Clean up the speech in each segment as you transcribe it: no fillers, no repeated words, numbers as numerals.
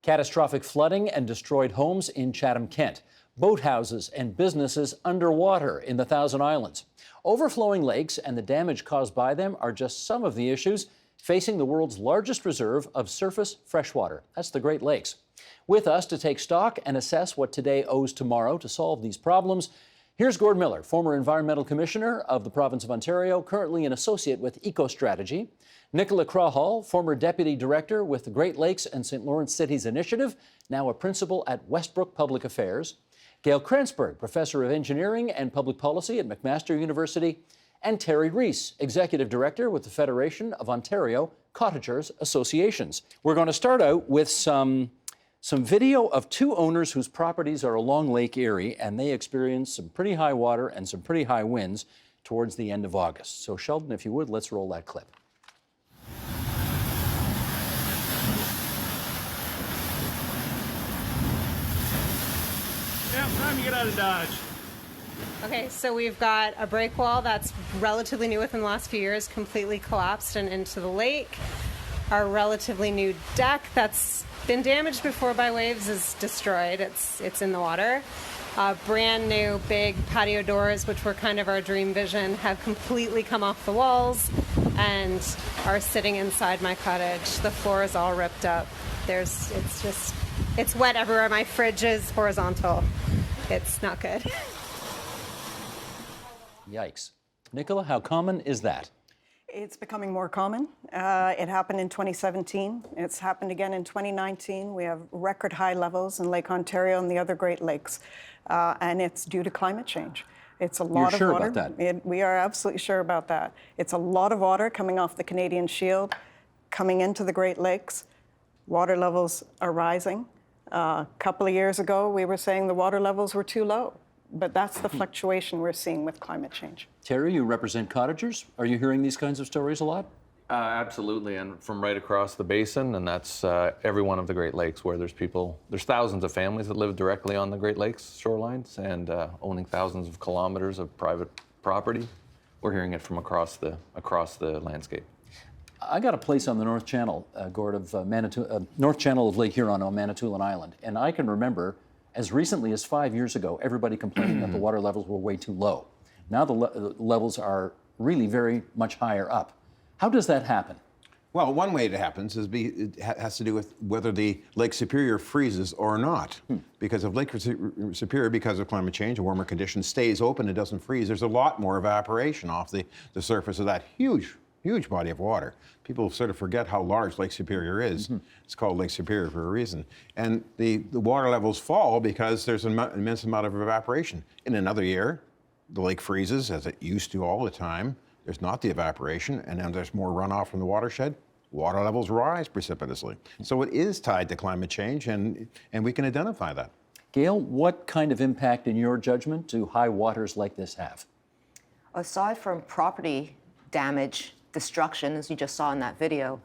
Catastrophic flooding and destroyed homes in Chatham-Kent. Boathouses and businesses underwater in the Thousand Islands. Overflowing lakes and the damage caused by them are just some of the issues facing the world's largest reserve of surface freshwater. That's the Great Lakes. With us to take stock and assess what today owes tomorrow to solve these problems, here's Gord Miller, former Environmental Commissioner of the Province of Ontario, currently an associate with EcoStrategy. Nicola Crawhall, former Deputy Director with the Great Lakes and St. Lawrence Cities Initiative, now a Principal at Westbrook Public Affairs. Gail Kranzberg, Professor of Engineering and Public Policy at McMaster University. And Terry Rees, Executive Director with the Federation of Ontario Cottagers Associations. We're going to start out with some video of two owners whose properties are along Lake Erie, and they experienced some pretty high water and some pretty high winds towards the end of August. So Sheldon, if you would, let's roll that clip. Yeah, time to get out of Dodge. Okay, so we've got a break wall that's relatively new within the last few years, completely collapsed and into the lake. Our relatively new deck that's been damaged before by waves is destroyed. It's in the water. Brand new big patio doors, which were kind of our dream vision, have completely come off the walls and are sitting inside my cottage. The floor is all ripped up. It's wet everywhere. My fridge is horizontal. It's not good. Yikes. Nicola, how common is that? It's becoming more common. It happened in 2017. It's happened again in 2019. We have record high levels in Lake Ontario and the other Great Lakes, and it's due to climate change. It's a lot of water. You're sure about that? We are absolutely sure about that. It's a lot of water coming off the Canadian Shield, coming into the Great Lakes. Water levels are rising. A couple of years ago, we were saying the water levels were too low. But that's the fluctuation we're seeing with climate change. Terry, you represent cottagers. Are you hearing these kinds of stories a lot? Absolutely, and from right across the basin, and that's every one of the Great Lakes where there's thousands of families that live directly on the Great Lakes shorelines and owning thousands of kilometers of private property. We're hearing it from across the landscape. I got a place on the North Channel, Gord, of North Channel of Lake Huron on Manitoulin Island, and I can remember as recently as 5 years ago, everybody complaining that the water levels were way too low. Now the levels are really very much higher up. How does that happen? Well, one way it happens is it has to do with whether the Lake Superior freezes or not. Because if Lake Superior, because of climate change and warmer conditions, stays open and doesn't freeze, there's a lot more evaporation off the surface of that huge body of water. People sort of forget how large Lake Superior is. It's called Lake Superior for a reason. And the water levels fall because there's an immense amount of evaporation. In another year, the lake freezes, as it used to all the time. There's not the evaporation, and then there's more runoff from the watershed. Water levels rise precipitously. So it is tied to climate change, and we can identify that. Gail, what kind of impact, in your judgment, do high waters like this have? Aside from property damage, destruction, as you just saw in that video,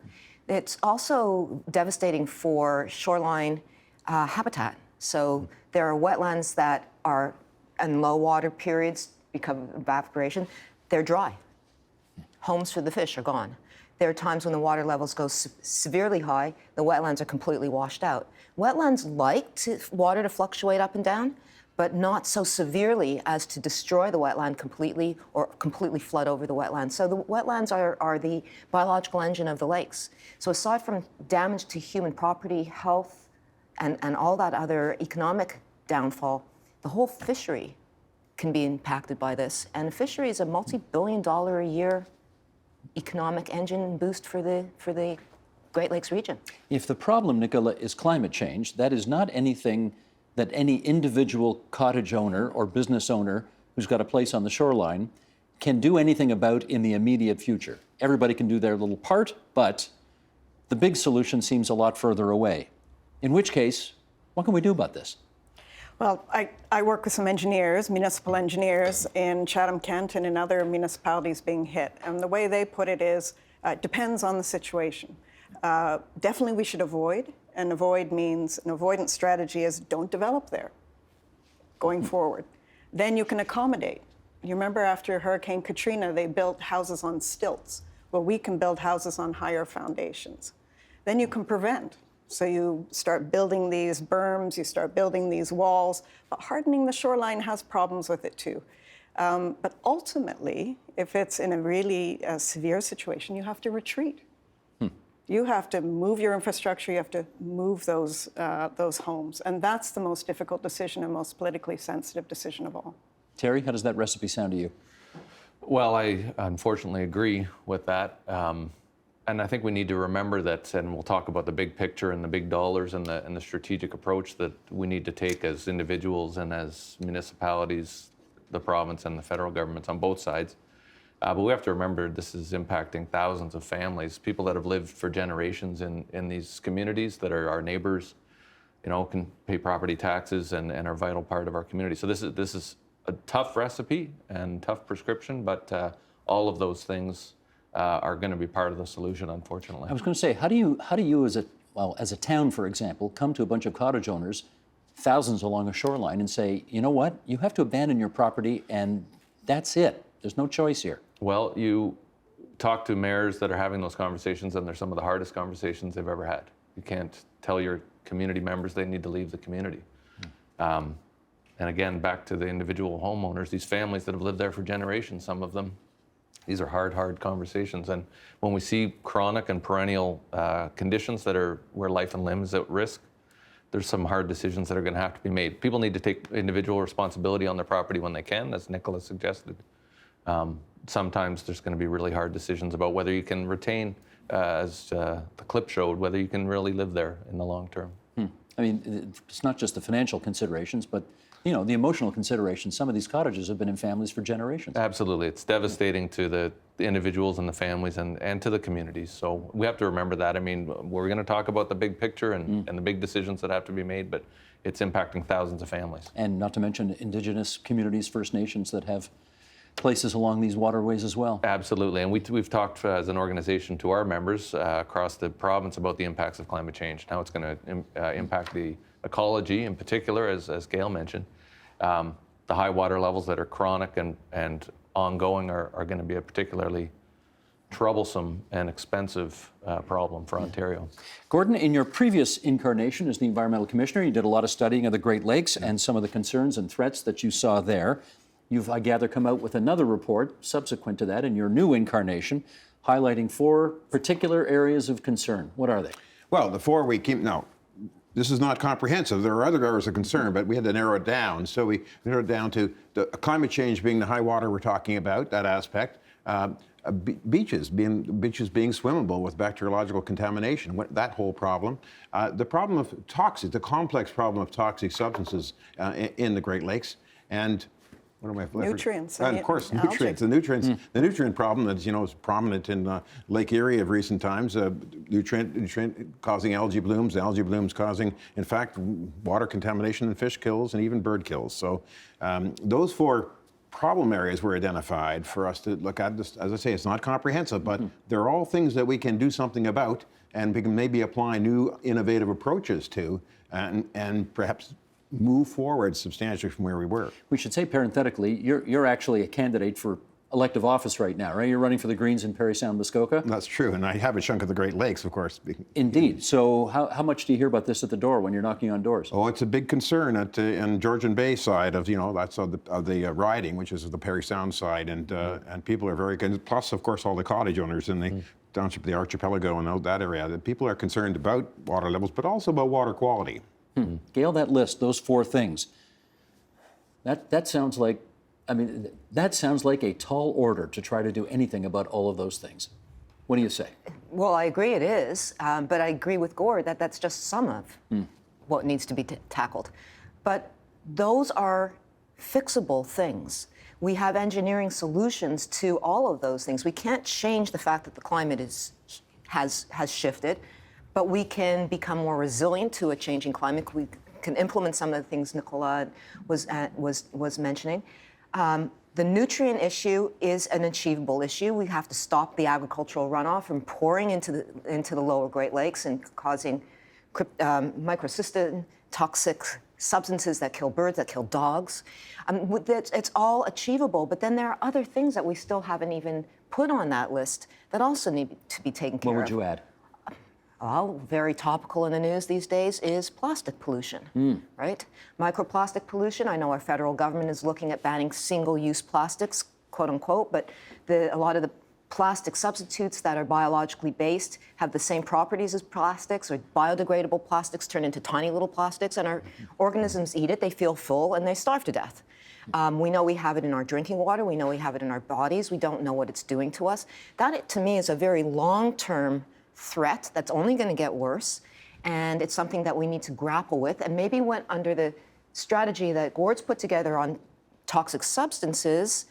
it's also devastating for shoreline habitat. So there are wetlands that are in low water periods because of evaporation. They're dry. Homes for the fish are gone. There are times when the water levels go severely high, the wetlands are completely washed out. Wetlands like water to fluctuate up and down, but not so severely as to destroy the wetland completely or completely flood over the wetlands. So the wetlands are the biological engine of the lakes. So aside from damage to human property, health, and all that other economic downfall, the whole fishery can be impacted by this. And a fishery is a multi-billion-dollar a year economic engine boost for the Great Lakes region. If the problem, Nicola, is climate change, that is not anything that any individual cottage owner or business owner who's got a place on the shoreline can do anything about in the immediate future. Everybody can do their little part, but the big solution seems a lot further away. In which case, what can we do about this? Well, I work with some engineers, municipal engineers in Chatham-Kent and in other municipalities being hit. And the way they put it is, it depends on the situation. Definitely we should avoid, and avoid means an avoidance strategy is don't develop there going forward. Then you can accommodate. You remember after Hurricane Katrina, they built houses on stilts. Well, we can build houses on higher foundations. Then you can prevent. So you start building these berms, you start building these walls, but hardening the shoreline has problems with it too. But ultimately, if it's in a really severe situation, you have to retreat. You have to move your infrastructure, you have to move those homes. And that's the most difficult decision and most politically sensitive decision of all. Terry, how does that recipe sound to you? Well, I unfortunately agree with that. And I think we need to remember that, and we'll talk about the big picture and the big dollars and the strategic approach that we need to take as individuals and as municipalities, the province and the federal governments on both sides. But we have to remember this is impacting thousands of families, people that have lived for generations in these communities that are our neighbors, can pay property taxes and are a vital part of our community. So this is a tough recipe and tough prescription, but all of those things are going to be part of the solution, unfortunately. I was going to say, how do you as a town, for example, come to a bunch of cottage owners, thousands along a shoreline, and say, you know what, you have to abandon your property and that's it. There's no choice here. Well, you talk to mayors that are having those conversations, and they're some of the hardest conversations they've ever had. You can't tell your community members they need to leave the community. And again, back to the individual homeowners, these families that have lived there for generations, some of them, these are hard conversations. And when we see chronic and perennial conditions that are where life and limb is at risk, there's some hard decisions that are going to have to be made. People need to take individual responsibility on their property when they can, as Nicola suggested. Sometimes there's going to be really hard decisions about whether you can retain, as the clip showed, whether you can really live there in the long term. I mean, it's not just the financial considerations, but the emotional considerations. Some of these cottages have been in families for generations. Absolutely. It's devastating to the individuals and the families and to the communities. So we have to remember that. I mean, we're going to talk about the big picture and the big decisions that have to be made, but it's impacting thousands of families. And not to mention Indigenous communities, First Nations that have places along these waterways as well. Absolutely, and we've talked as an organization to our members across the province about the impacts of climate change, how it's going to impact the ecology in particular, as Gail mentioned. The high water levels that are chronic and ongoing are going to be a particularly troublesome and expensive problem for Ontario. Gordon, in your previous incarnation as the Environmental Commissioner, you did a lot of studying of the Great Lakes and some of the concerns and threats that you saw there. You've, I gather, come out with another report subsequent to that in your new incarnation, highlighting 4 particular areas of concern. What are they? Well, the 4 we keep, now, this is not comprehensive. There are other areas of concern, but we had to narrow it down. So we narrowed it down to the climate change being the high water we're talking about, that aspect. Beaches being swimmable with bacteriological contamination, that whole problem. The problem of toxic, the complex problem of toxic substances in the Great Lakes. And what am I? Nutrients. And of course, nutrients. The nutrient problem that is prominent in Lake Erie of recent times. Nutrient causing algae blooms causing, in fact, water contamination and fish kills and even bird kills. So those 4 problem areas were identified for us to look at. As I say, it's not comprehensive, but they're all things that we can do something about, and we can maybe apply new innovative approaches to, and perhaps move forward substantially from where we were. We should say parenthetically, you're actually a candidate for elective office right now, right? You're running for the Greens in Parry Sound, Muskoka? That's true, and I have a chunk of the Great Lakes, of course. Indeed. So how much do you hear about this at the door when you're knocking on doors? Oh, it's a big concern in Georgian Bay side of, that's of the riding, which is the Parry Sound side, and people are very, plus, of course, all the cottage owners in the township, the archipelago and that area. The people are concerned about water levels, but also about water quality. Gail, that list, those 4 things, that sounds like, that sounds like a tall order to try to do anything about all of those things. What do you say? Well, I agree it is, but I agree with Gord that that's just some of what needs to be tackled. But those are fixable things. We have engineering solutions to all of those things. We can't change the fact that the climate has shifted, but we can become more resilient to a changing climate. We can implement some of the things Nicola was mentioning. The nutrient issue is an achievable issue. We have to stop the agricultural runoff from pouring into the lower Great Lakes and causing microcystin, toxic substances that kill birds, that kill dogs. It's all achievable, but then there are other things that we still haven't even put on that list that also need to be taken care of. What would you add? Well, very topical in the news these days is plastic pollution, right? Microplastic pollution. I know our federal government is looking at banning single-use plastics, quote unquote, but a lot of the plastic substitutes that are biologically based have the same properties as plastics, or biodegradable plastics turn into tiny little plastics, and our organisms eat it, they feel full, and they starve to death. We know we have it in our drinking water, we know we have it in our bodies, we don't know what it's doing to us. That, to me, is a very long-term threat that's only going to get worse, and it's something that we need to grapple with, and maybe went under the strategy that Gord's put together on toxic substances.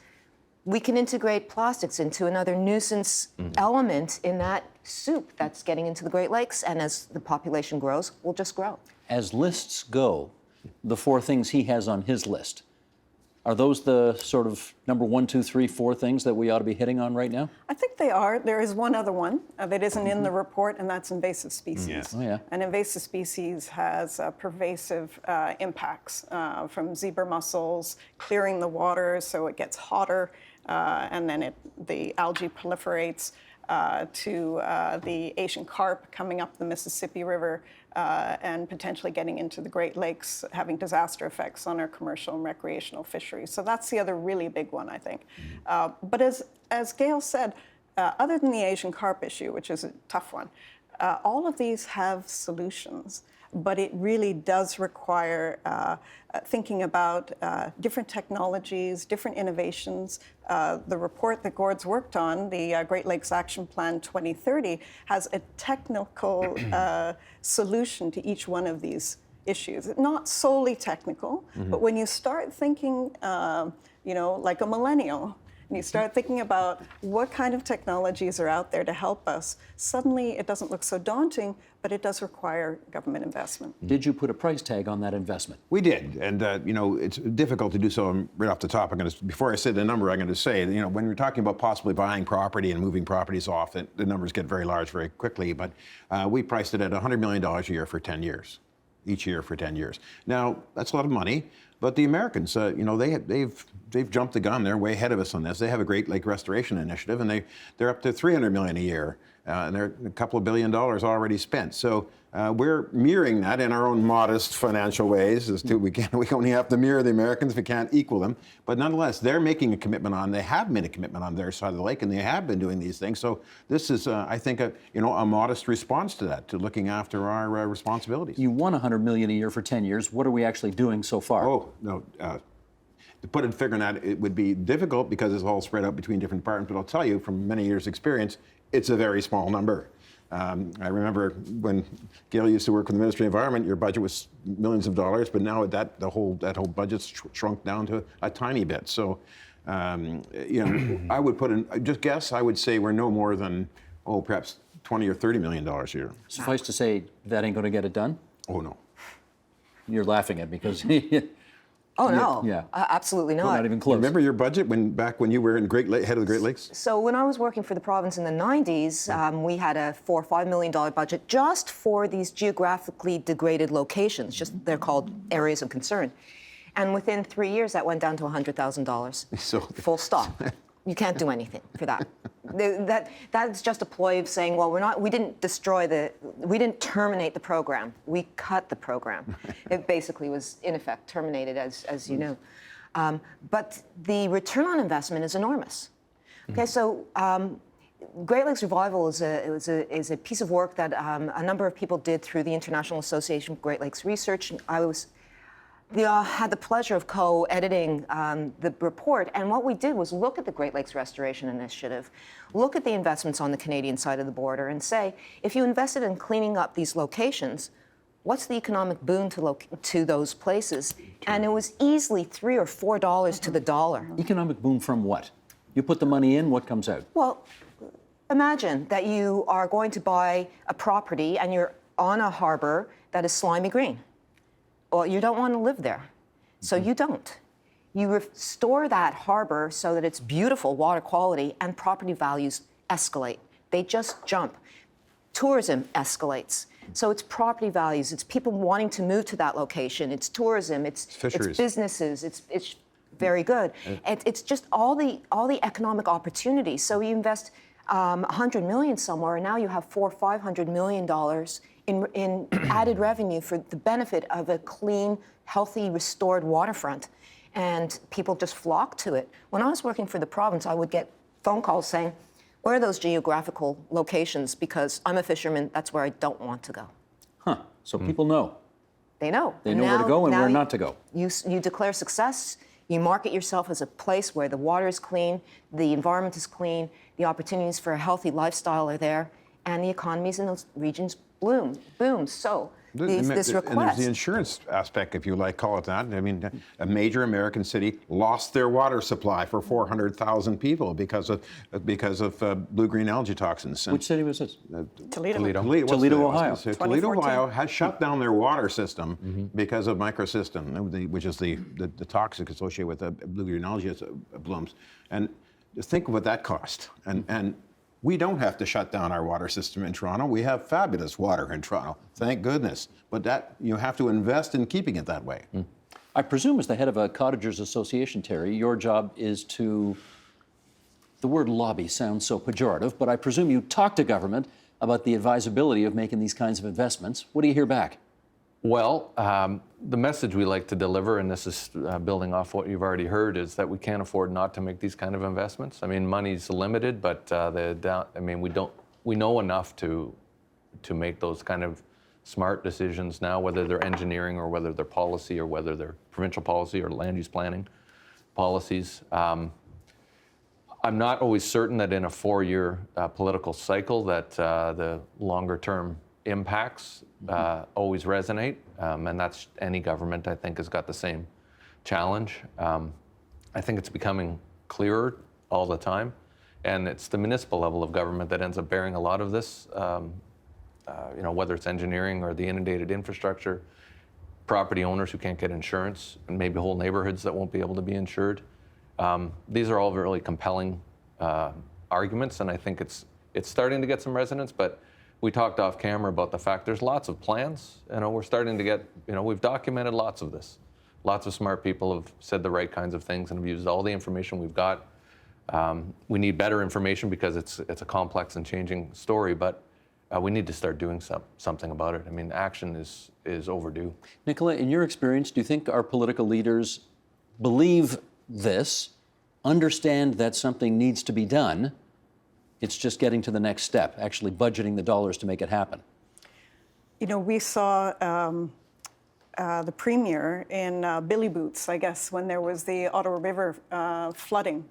We can integrate plastics into another nuisance element in that soup that's getting into the Great Lakes, and as the population grows, will just grow. As lists go, the 4 things he has on his list, are those the sort of number 1, 2, 3, 4 things that we ought to be hitting on right now? I think they are. There is one other one that isn't in the report, and that's invasive species. Yes. Oh, yeah. And invasive species has pervasive impacts from zebra mussels, clearing the water so it gets hotter, and then the algae proliferates, to the Asian carp coming up the Mississippi River, and potentially getting into the Great Lakes, having disaster effects on our commercial and recreational fisheries. So that's the other really big one, I think. But as Gail said, other than the Asian carp issue, which is a tough one, all of these have solutions. But it really does require thinking about different technologies, different innovations. The report that Gord's worked on, the Great Lakes Action Plan 2030, has a technical solution to each one of these issues. Not solely technical, but when you start thinking, like a millennial, and you start thinking about what kind of technologies are out there to help us, suddenly it doesn't look so daunting, but it does require government investment. Did you put a price tag on that investment? We did, and it's difficult to do so right off the top. Before I say the number, I'm going to say, when we're talking about possibly buying property and moving properties off, the numbers get very large very quickly. But we priced it at $100 million a year for 10 years, each year for 10 years. Now that's a lot of money, but the Americans, they've jumped the gun. They're way ahead of us on this. They have a Great Lake Restoration Initiative, and they're up to $300 million a year. And they're a couple of $1 billion already spent. So we're mirroring that in our own modest financial ways. We only have to mirror the Americans. We can't equal them. But nonetheless, they're making a commitment they have made a commitment on their side of the lake, and they have been doing these things. So this is, I think, a modest response to that, to looking after our responsibilities. You won $100 million a year for 10 years. What are we actually doing so far? Oh, no. To put a figure on that, it would be difficult because it's all spread out between different departments. But I'll tell you, from many years' experience, it's a very small number. I remember when Gail used to work with the Ministry of Environment, your budget was millions of dollars, but now that whole budget's shrunk down to a tiny bit. So, I would put I would say we're no more than, perhaps $20 or $30 million a year. Suffice to say, that ain't going to get it done? Oh, no. You're laughing at me because Oh, no. Yeah. Absolutely we're not. not even close. Remember your budget back when you were in head of the Great Lakes? So when I was working for the province in the 90s, we had a $4 or $5 million budget just for these geographically degraded locations. They're called areas of concern. And within 3 years, that went down to $100,000. So full stop. You can't do anything for that. That's just a ploy of saying, well, we didn't terminate the program. We cut the program. It basically was, in effect, terminated, as you know. But the return on investment is enormous. Okay, so Great Lakes Revival is a piece of work that a number of people did through the International Association of Great Lakes Research. I had the pleasure of co-editing the report, and what we did was look at the Great Lakes Restoration Initiative, look at the investments on the Canadian side of the border, and say, if you invested in cleaning up these locations, what's the economic boon to those places? And it was easily $3 or $4 to the dollar. Economic boom from what? You put the money in, what comes out? Well, imagine that you are going to buy a property and you're on a harbor that is slimy green. Well, you don't want to live there, so you don't. You restore that harbor so that it's beautiful water quality, and property values escalate. They just jump. Tourism escalates. So it's property values, it's people wanting to move to that location, it's tourism, it's businesses, it's very good. It's just all the economic opportunities. So you invest $100 million somewhere, and now you have $400 or $500 million in added revenue for the benefit of a clean, healthy, restored waterfront. And people just flock to it. When I was working for the province, I would get phone calls saying, where are those geographical locations? Because I'm a fisherman, that's where I don't want to go. Huh. So people know. They know. They know where to go and where not to go. You declare success, you market yourself as a place where the water is clean, the environment is clean, the opportunities for a healthy lifestyle are there, and the economies in those regions boom. So this request. And there's the insurance aspect, if you like, call it that. I mean, a major American city lost their water supply for 400,000 people because of blue-green algae toxins. Which city was this? Toledo. Toledo, Ohio. Toledo, Ohio has shut down their water system because of microcystin, which is the toxic associated with blue-green algae blooms. And think of what that cost. And we don't have to shut down our water system in Toronto. We have fabulous water in Toronto, thank goodness. But that you have to invest in keeping it that way. I presume as the head of a cottagers association, Terry, your job is to, the word lobby sounds so pejorative, but I presume you talk to government about the advisability of making these kinds of investments. What do you hear back? Well, the message we like to deliver, and this is building off what you've already heard, is that we can't afford not to make these kind of investments. I mean, money's limited, but we know enough to make those kind of smart decisions now, whether they're engineering or whether they're policy or whether they're provincial policy or land use planning policies. I'm not always certain that in a 4-year political cycle that the longer term impacts always resonate, and that's any government, I think, has got the same challenge. I think it's becoming clearer all the time, and it's the municipal level of government that ends up bearing a lot of this, whether it's engineering or the inundated infrastructure, property owners who can't get insurance, and maybe whole neighborhoods that won't be able to be insured. These are all really compelling arguments, and I think it's starting to get some resonance, but we talked off camera about the fact there's lots of plans. We're starting to get, we've documented lots of this. Lots of smart people have said the right kinds of things and have used all the information we've got. We need better information because it's a complex and changing story, but we need to start doing something about it. I mean, action is overdue. Nicola, in your experience, do you think our political leaders believe this, understand that something needs to be done? It's just getting to the next step, actually budgeting the dollars to make it happen. We saw the premier in Billy Boots, I guess, when there was the Ottawa River flooding,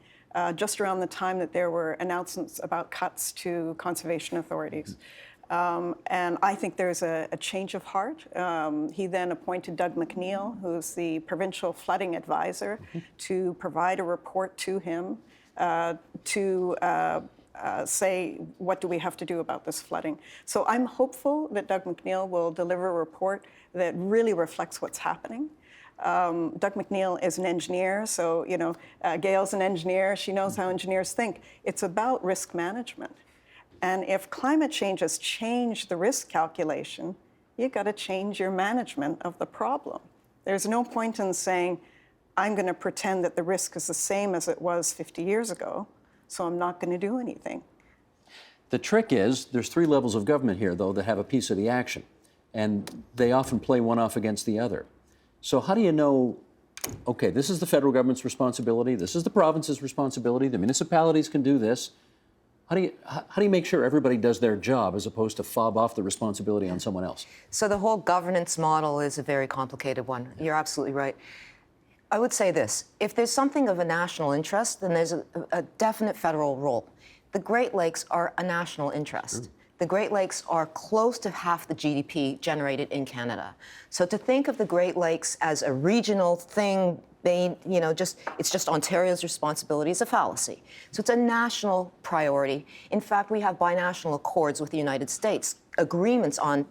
just around the time that there were announcements about cuts to conservation authorities. And I think there's a change of heart. He then appointed Doug McNeil, who's the provincial flooding advisor, to provide a report to him to say, what do we have to do about this flooding? So I'm hopeful that Doug McNeil will deliver a report that really reflects what's happening. Doug McNeil is an engineer, so, Gail's an engineer. She knows how engineers think. It's about risk management. And if climate change has changed the risk calculation, you've got to change your management of the problem. There's no point in saying, I'm going to pretend that the risk is the same as it was 50 years ago, so I'm not going to do anything. The trick is, there's 3 levels of government here, though, that have a piece of the action, and they often play one off against the other. So how do you know, okay, this is the federal government's responsibility, this is the province's responsibility, the municipalities can do this. How do you make sure everybody does their job as opposed to fob off the responsibility on someone else? So the whole governance model is a very complicated one. You're absolutely right. I would say this, if there's something of a national interest, then there's a definite federal role. The Great Lakes are a national interest. Sure. The Great Lakes are close to half the GDP generated in Canada. So to think of the Great Lakes as a regional thing, it's just Ontario's responsibility is a fallacy. So it's a national priority. In fact, we have binational accords with the United States, agreements on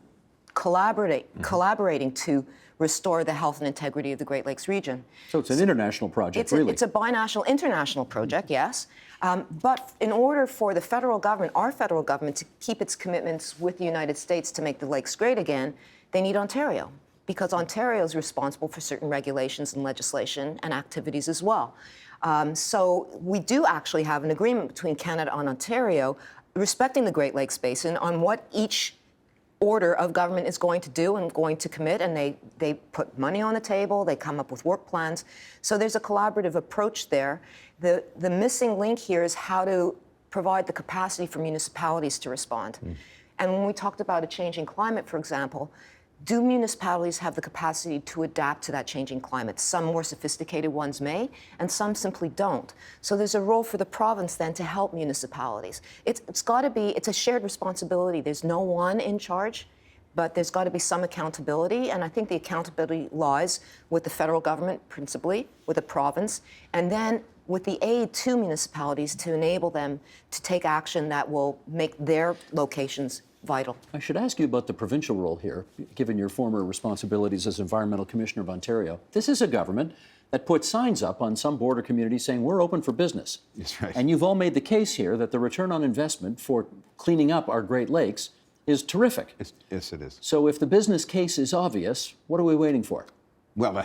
collaborating to restore the health and integrity of the Great Lakes region. So it's an international project, really. It's a binational, international project, yes. But in order for the federal government, our federal government, to keep its commitments with the United States to make the lakes great again, they need Ontario, because Ontario is responsible for certain regulations and legislation and activities as well. So we do actually have an agreement between Canada and Ontario respecting the Great Lakes Basin on what each order of government is going to do and going to commit, and they put money on the table, they come up with work plans. So there's a collaborative approach there. The missing link here is how to provide the capacity for municipalities to respond. And when we talked about a changing climate, for example, do municipalities have the capacity to adapt to that changing climate? Some more sophisticated ones may, and some simply don't. So there's a role for the province then to help municipalities. It's got to be, it's a shared responsibility. There's no one in charge, but there's got to be some accountability. And I think the accountability lies with the federal government, principally, with the province, and then with the aid to municipalities to enable them to take action that will make their locations vital. I should ask you about the provincial role here, given your former responsibilities as Environmental Commissioner of Ontario. This is a government that put signs up on some border communities saying we're open for business. That's right. And you've all made the case here that the return on investment for cleaning up our Great Lakes is terrific. Yes, it is. So if the business case is obvious, what are we waiting for? Well,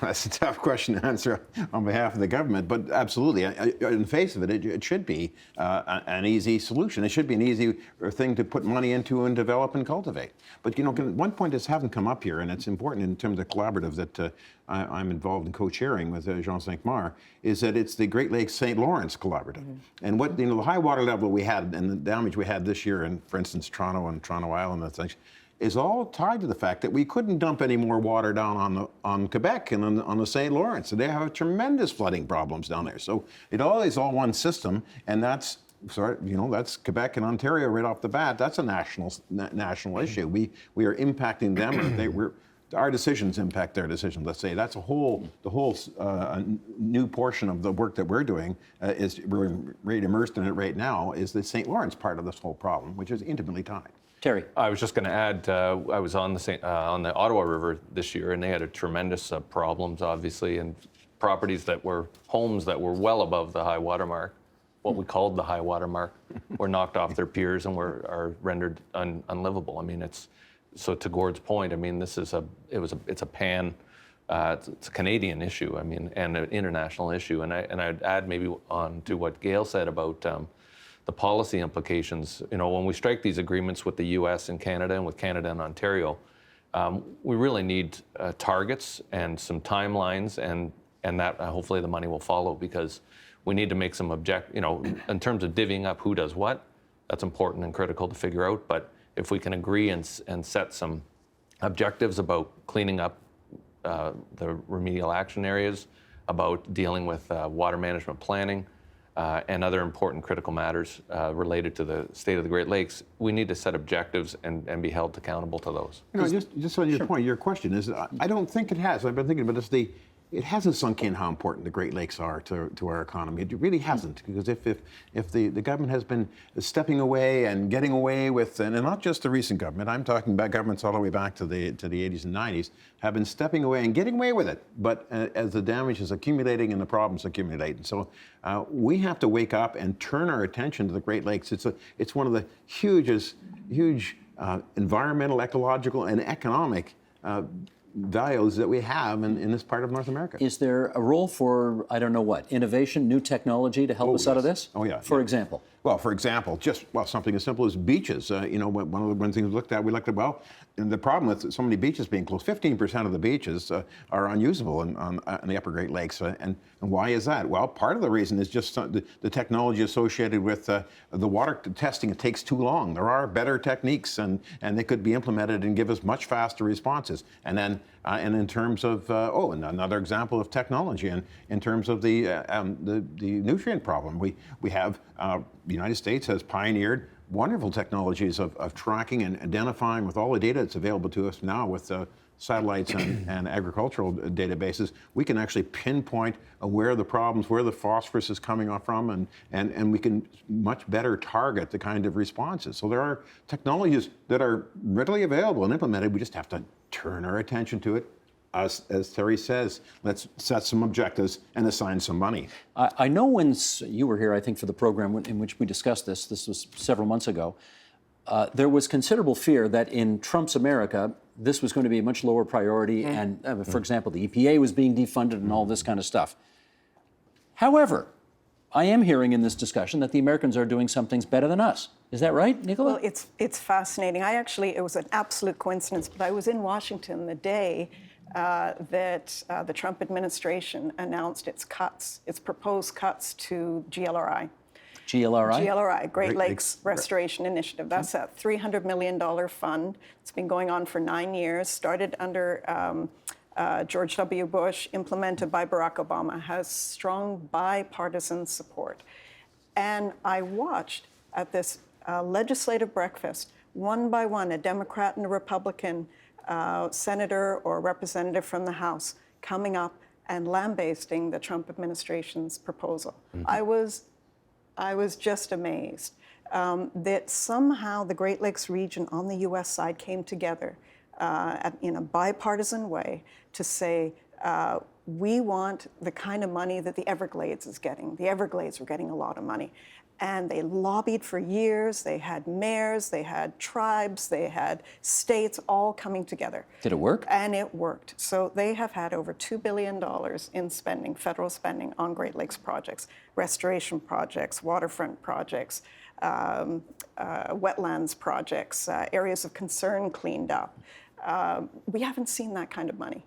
that's a tough question to answer on behalf of the government, but absolutely, in the face of it, it should be an easy solution. It should be an easy thing to put money into and develop and cultivate. But, one point that hasn't come up here, and it's important in terms of the collaborative that I'm involved in co-chairing with Jean Cinq-Mars, is that it's the Great Lakes St. Lawrence Collaborative. And what, the high water level we had and the damage we had this year in, for instance, Toronto and Toronto Island and things, is all tied to the fact that we couldn't dump any more water down on Quebec and on the St. Lawrence. So they have tremendous flooding problems down there. So it all is all one system, and that's that's Quebec and Ontario right off the bat. That's a national issue. We are impacting them, and our decisions impact their decisions. Let's say that's the whole new portion of the work that we're doing we're really immersed in it right now. Is the St. Lawrence part of this whole problem, which is intimately tied. Terry. I was just going to add, I was on the Ottawa River this year, and they had a tremendous problems, obviously, and homes that were well above the high water mark, what we called the high water mark, were knocked off their piers and are rendered unlivable. I mean, so to Gord's point, I mean, it's a Canadian issue, I mean, and an international issue, and I'd add maybe on to what Gail said about the policy implications. When we strike these agreements with the U.S. and Canada and with Canada and Ontario, we really need targets and some timelines, and that hopefully the money will follow, because we need to make some in terms of divvying up who does what, that's important and critical to figure out. But if we can agree and set some objectives about cleaning up the remedial action areas, about dealing with water management planning, and other important critical matters related to the state of the Great Lakes, we need to set objectives and be held accountable to those. Just on your point, your question is, I don't think it has. I've been thinking about this. It hasn't sunk in how important the Great Lakes are to our economy. It really hasn't, because if the government has been stepping away and getting away with, and not just the recent government, I'm talking about governments all the way back to the 80s and 90s, have been stepping away and getting away with it. But as the damage is accumulating and the problems accumulate, and so we have to wake up and turn our attention to the Great Lakes. It's one of the huge environmental, ecological, and economic values that we have in this part of North America. Is there a role for, I don't know what, innovation, new technology to help us out of this? Oh, yeah. For example? Well, for example, something as simple as beaches. One of the things we looked at, and the problem with so many beaches being closed, 15% of the beaches are unusable on the Upper Great Lakes. And why is that? Well, part of the reason is just the technology associated with the water testing. It takes too long. There are better techniques, and they could be implemented and give us much faster responses. And then, and in terms of, and another example of technology, and in terms of the nutrient problem, we have, the United States has pioneered wonderful technologies of tracking and identifying with all the data that's available to us now with satellites and agricultural databases. We can actually pinpoint where the problems, where the phosphorus is coming off from, and we can much better target the kind of responses. So there are technologies that are readily available and implemented. We just have to turn our attention to it. As Terry says, let's set some objectives and assign some money. I know when you were here, I think, for the program in which we discussed this was several months ago, there was considerable fear that in Trump's America, this was going to be a much lower priority, and for example, the EPA was being defunded and all this kind of stuff. However, I am hearing in this discussion that the Americans are doing some things better than us. Is that right, Nicola? Well, it's fascinating. It was an absolute coincidence, but I was in Washington the day that the Trump administration announced its proposed cuts to GLRI. GLRI? GLRI, Great Lakes Restoration Initiative. That's a $300 million fund. It's been going on for 9 years, started under George W. Bush, implemented by Barack Obama, has strong bipartisan support. And I watched at this legislative breakfast, one by one, a Democrat and a Republican senator or representative from the House coming up and lambasting the Trump administration's proposal. I was just amazed that somehow the Great Lakes region on the U.S. side came together in a bipartisan way to say, we want the kind of money that the Everglades is getting. The Everglades were getting a lot of money. And they lobbied for years. They had mayors, they had tribes, they had states all coming together. Did it work? And it worked. So they have had over $2 billion in spending, federal spending on Great Lakes projects, restoration projects, waterfront projects, wetlands projects, areas of concern cleaned up. We haven't seen that kind of money.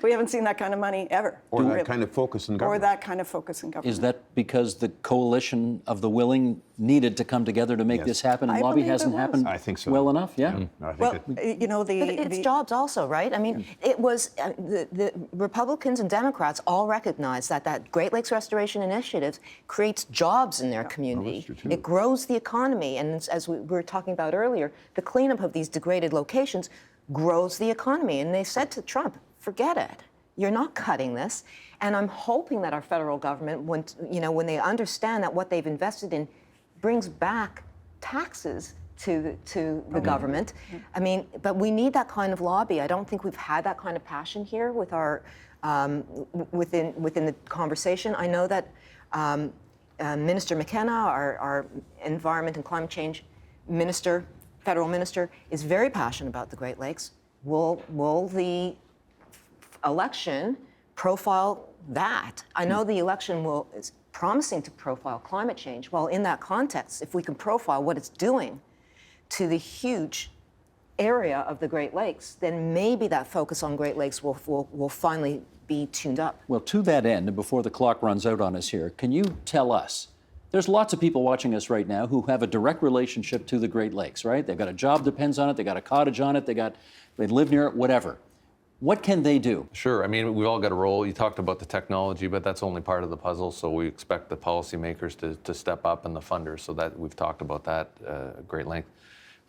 We haven't seen that kind of money ever. Or that kind of focus in government. Or that kind of focus in government. Is that because the coalition of the willing needed to come together to make this happen, and I lobby believe it hasn't was. happened I think so. well enough? Yeah. I think Well, that- you know, But it's jobs also, right? I mean, it was the Republicans and Democrats all recognized that Great Lakes Restoration Initiative creates jobs in their community. true, too. It grows the economy, and as we were talking about earlier, the cleanup of these degraded locations grows the economy. And they said to Trump, forget it. You're not cutting this. And I'm hoping that our federal government, when they understand that what they've invested in brings back taxes to the government. I mean, but we need that kind of lobby. I don't think we've had that kind of passion here with our within the conversation. I know that Minister McKenna, our Environment and Climate Change Minister, federal minister, is very passionate about the Great Lakes. Will the election profile that? I know the election is promising to profile climate change. Well, in that context, if we can profile what it's doing to the huge area of the Great Lakes, then maybe that focus on Great Lakes will finally be tuned up. Well, to that end, and before the clock runs out on us here, can you tell us, there's lots of people watching us right now who have a direct relationship to the Great Lakes, right? They've got a job depends on it, they got a cottage on it, they live near it, whatever. What can they do? Sure. I mean, we've all got a role. You talked about the technology, but that's only part of the puzzle. So we expect the policymakers to step up and the funders. So that we've talked about that at great length.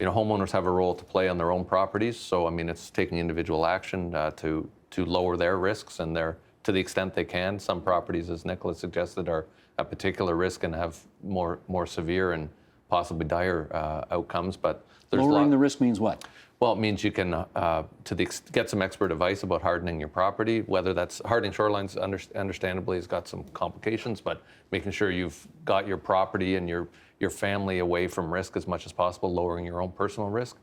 You know, homeowners have a role to play on their own properties. So I mean, it's taking individual action to lower their risks and to the extent they can. Some properties, as Nicholas suggested, are at particular risk and have more severe and possibly dire outcomes. But there's Lowering the risk means what? Well, it means you can get some expert advice about hardening your property, whether that's hardening shorelines, understandably has got some complications, but making sure you've got your property and your family away from risk as much as possible, lowering your own personal risk,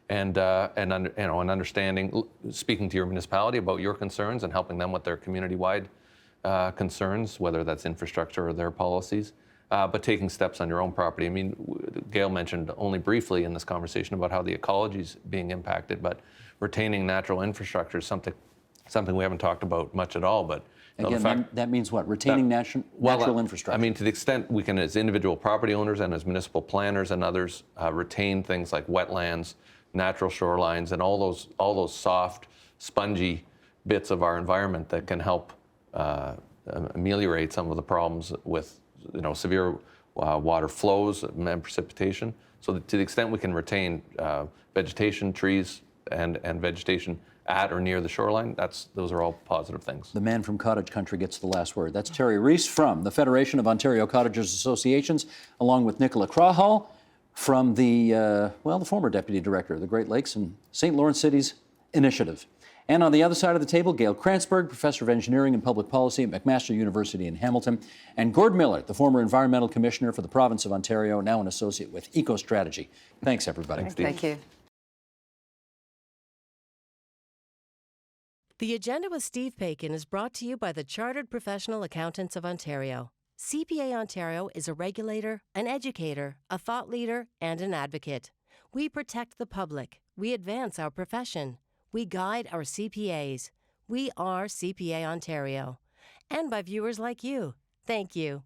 and understanding, speaking to your municipality about your concerns and helping them with their community-wide concerns, whether that's infrastructure or their policies. But taking steps on your own property. I mean, Gail mentioned only briefly in this conversation about how the ecology is being impacted, but retaining natural infrastructure is something we haven't talked about much at all. But Again, that means what? Retaining natural infrastructure. I mean, to the extent we can, as individual property owners and as municipal planners and others, retain things like wetlands, natural shorelines, and all those soft, spongy bits of our environment that can help ameliorate some of the problems with severe water flows and precipitation. So to the extent we can retain vegetation, trees, and vegetation at or near the shoreline, those are all positive things. The man from cottage country gets the last word. That's Terry Rees from the Federation of Ontario Cottagers Associations, along with Nicola Crawhall from the former Deputy Director of the Great Lakes and St. Lawrence Cities Initiative. And on the other side of the table, Gail Krantzberg, Professor of Engineering and Public Policy at McMaster University in Hamilton, and Gord Miller, the former Environmental Commissioner for the Province of Ontario, now an associate with EcoStrategy. Thanks, everybody. Thanks, Steve. Thank you. The Agenda with Steve Paikin is brought to you by the Chartered Professional Accountants of Ontario. CPA Ontario is a regulator, an educator, a thought leader, and an advocate. We protect the public. We advance our profession. We guide our CPAs. We are CPA Ontario. And by viewers like you. Thank you.